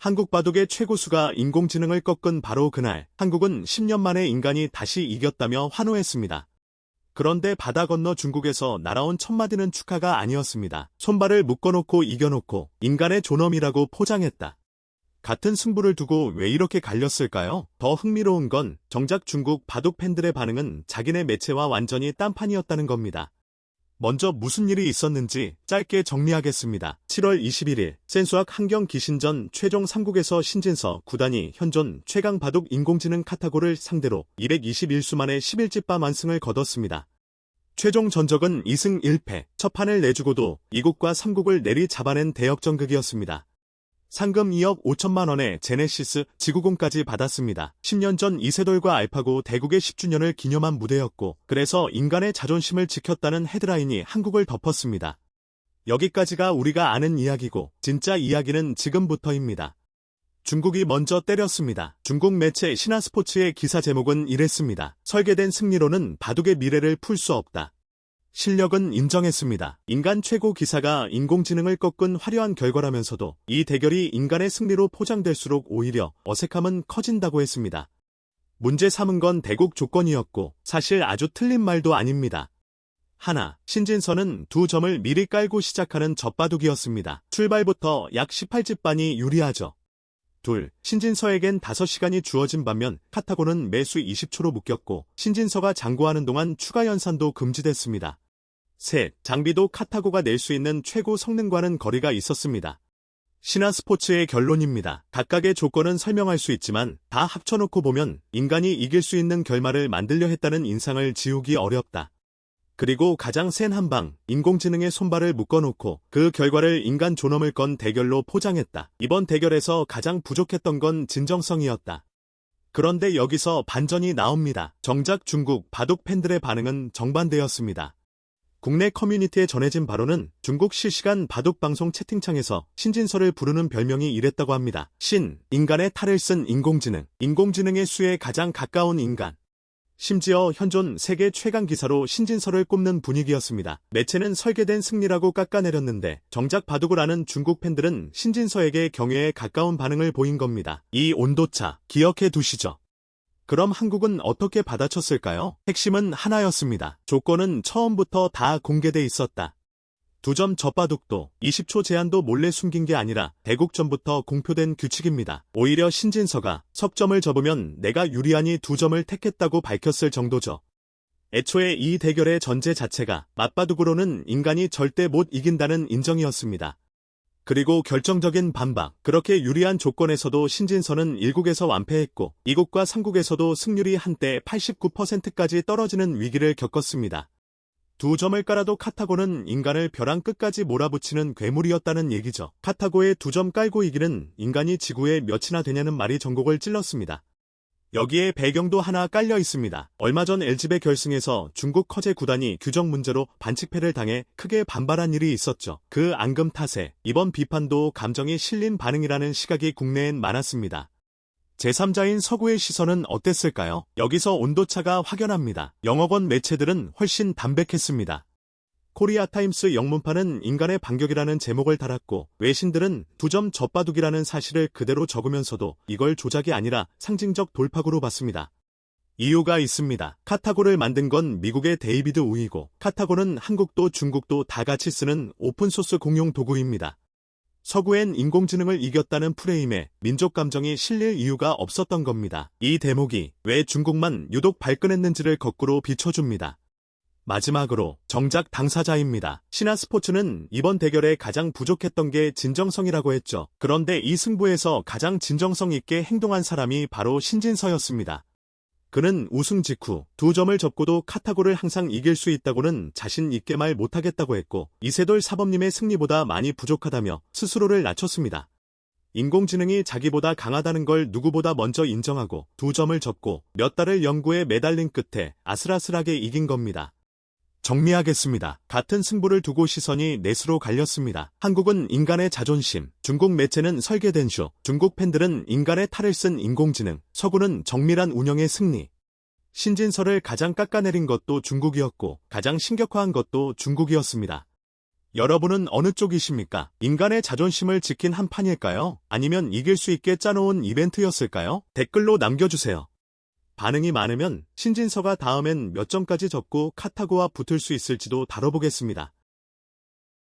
한국 바둑의 최고수가 인공지능을 꺾은 바로 그날, 한국은 10년 만에 인간이 다시 이겼다며 환호했습니다. 그런데 바다 건너 중국에서 날아온 첫마디는 축하가 아니었습니다. 손발을 묶어놓고 이겨놓고 인간의 존엄이라고 포장했다. 같은 승부를 두고 왜 이렇게 갈렸을까요? 더 흥미로운 건 정작 중국 바둑 팬들의 반응은 자기네 매체와 완전히 딴판이었다는 겁니다. 먼저 무슨 일이 있었는지 짧게 정리하겠습니다. 7월 21일 센수학 한경 기신전 최종 3국에서 신진서 9단이 현존 최강 바둑 인공지능 카타고를 상대로 221수 만에 11집 완승을 거뒀습니다. 최종 전적은 2승 1패, 첫 판을 내주고도 2국과 3국을 내리 잡아낸 대역전극이었습니다. 상금 2억 5천만 원에 제네시스 지구공까지 받았습니다. 10년 전 이세돌과 알파고 대국의 10주년을 기념한 무대였고, 그래서 인간의 자존심을 지켰다는 헤드라인이 한국을 덮었습니다. 여기까지가 우리가 아는 이야기고, 진짜 이야기는 지금부터입니다. 중국이 먼저 때렸습니다. 중국 매체 신화스포츠의 기사 제목은 이랬습니다. 설계된 승리로는 바둑의 미래를 풀 수 없다. 실력은 인정했습니다. 인간 최고 기사가 인공지능을 꺾은 화려한 결과라면서도 이 대결이 인간의 승리로 포장될수록 오히려 어색함은 커진다고 했습니다. 문제 삼은 건 대국 조건이었고 사실 아주 틀린 말도 아닙니다. 하나, 신진서는 2점을 미리 깔고 시작하는 젖바둑이었습니다. 출발부터 약 18집반이 유리하죠. 둘, 신진서에겐 5시간이 주어진 반면 카타고는 매수 20초로 묶였고 신진서가 장구하는 동안 추가 연산도 금지됐습니다. 셋, 장비도 카타고가 낼 수 있는 최고 성능과는 거리가 있었습니다. 신화스포츠의 결론입니다. 각각의 조건은 설명할 수 있지만 다 합쳐놓고 보면 인간이 이길 수 있는 결말을 만들려 했다는 인상을 지우기 어렵다. 그리고 가장 센 한방, 인공지능의 손발을 묶어놓고 그 결과를 인간 존엄을 건 대결로 포장했다. 이번 대결에서 가장 부족했던 건 진정성이었다. 그런데 여기서 반전이 나옵니다. 정작 중국 바둑 팬들의 반응은 정반대였습니다. 국내 커뮤니티에 전해진 바로는 중국 실시간 바둑 방송 채팅창에서 신진서를 부르는 별명이 이랬다고 합니다. 신, 인간의 탈을 쓴 인공지능, 인공지능의 수에 가장 가까운 인간. 심지어 현존 세계 최강 기사로 신진서를 꼽는 분위기였습니다. 매체는 설계된 승리라고 깎아내렸는데 정작 바둑을 아는 중국 팬들은 신진서에게 경애에 가까운 반응을 보인 겁니다. 이 온도차 기억해 두시죠. 그럼 한국은 어떻게 받아쳤을까요? 핵심은 하나였습니다. 조건은 처음부터 다 공개돼 있었다. 2점 젖바둑도 20초 제한도 몰래 숨긴 게 아니라 대국전부터 공표된 규칙입니다. 오히려 신진서가 석점을 접으면 내가 유리하니 2점을 택했다고 밝혔을 정도죠. 애초에 이 대결의 전제 자체가 맞바둑으로는 인간이 절대 못 이긴다는 인정이었습니다. 그리고 결정적인 반박, 그렇게 유리한 조건에서도 신진서는 1국에서 완패했고 2국과 3국에서도 승률이 한때 89%까지 떨어지는 위기를 겪었습니다. 2점을 깔아도 카타고는 인간을 벼랑 끝까지 몰아붙이는 괴물이었다는 얘기죠. 카타고에 2점 깔고 이기는 인간이 지구에 몇이나 되냐는 말이 전곡을 찔렀습니다. 여기에 배경도 하나 깔려 있습니다. 얼마 전 LG배 결승에서 중국 커제 구단이 규정 문제로 반칙패를 당해 크게 반발한 일이 있었죠. 그 앙금 탓에 이번 비판도 감정이 실린 반응이라는 시각이 국내엔 많았습니다. 제3자인 서구의 시선은 어땠을까요? 여기서 온도차가 확연합니다. 영어권 매체들은 훨씬 담백했습니다. 코리아타임스 영문판은 인간의 반격이라는 제목을 달았고 외신들은 2점 젖바둑이라는 사실을 그대로 적으면서도 이걸 조작이 아니라 상징적 돌파구로 봤습니다. 이유가 있습니다. 카타고를 만든 건 미국의 데이비드 우이고 카타고는 한국도 중국도 다 같이 쓰는 오픈소스 공용 도구입니다. 서구엔 인공지능을 이겼다는 프레임에 민족 감정이 실릴 이유가 없었던 겁니다. 이 대목이 왜 중국만 유독 발끈했는지를 거꾸로 비춰줍니다. 마지막으로 정작 당사자입니다. 신화스포츠는 이번 대결에 가장 부족했던 게 진정성이라고 했죠. 그런데 이 승부에서 가장 진정성 있게 행동한 사람이 바로 신진서였습니다. 그는 우승 직후 2점을 접고도 카타고를 항상 이길 수 있다고는 자신 있게 말 못하겠다고 했고 이세돌 사범님의 승리보다 많이 부족하다며 스스로를 낮췄습니다. 인공지능이 자기보다 강하다는 걸 누구보다 먼저 인정하고 2점을 접고 몇 달을 연구에 매달린 끝에 아슬아슬하게 이긴 겁니다. 정리하겠습니다. 같은 승부를 두고 시선이 넷으로 갈렸습니다. 한국은 인간의 자존심, 중국 매체는 설계된 쇼, 중국 팬들은 인간의 탈을 쓴 인공지능, 서구는 정밀한 운영의 승리. 신진서를 가장 깎아내린 것도 중국이었고 가장 신격화한 것도 중국이었습니다. 여러분은 어느 쪽이십니까? 인간의 자존심을 지킨 한 판일까요? 아니면 이길 수 있게 짜놓은 이벤트였을까요? 댓글로 남겨주세요. 반응이 많으면 신진서가 다음엔 몇 점까지 접고 카타고와 붙을 수 있을지도 다뤄보겠습니다.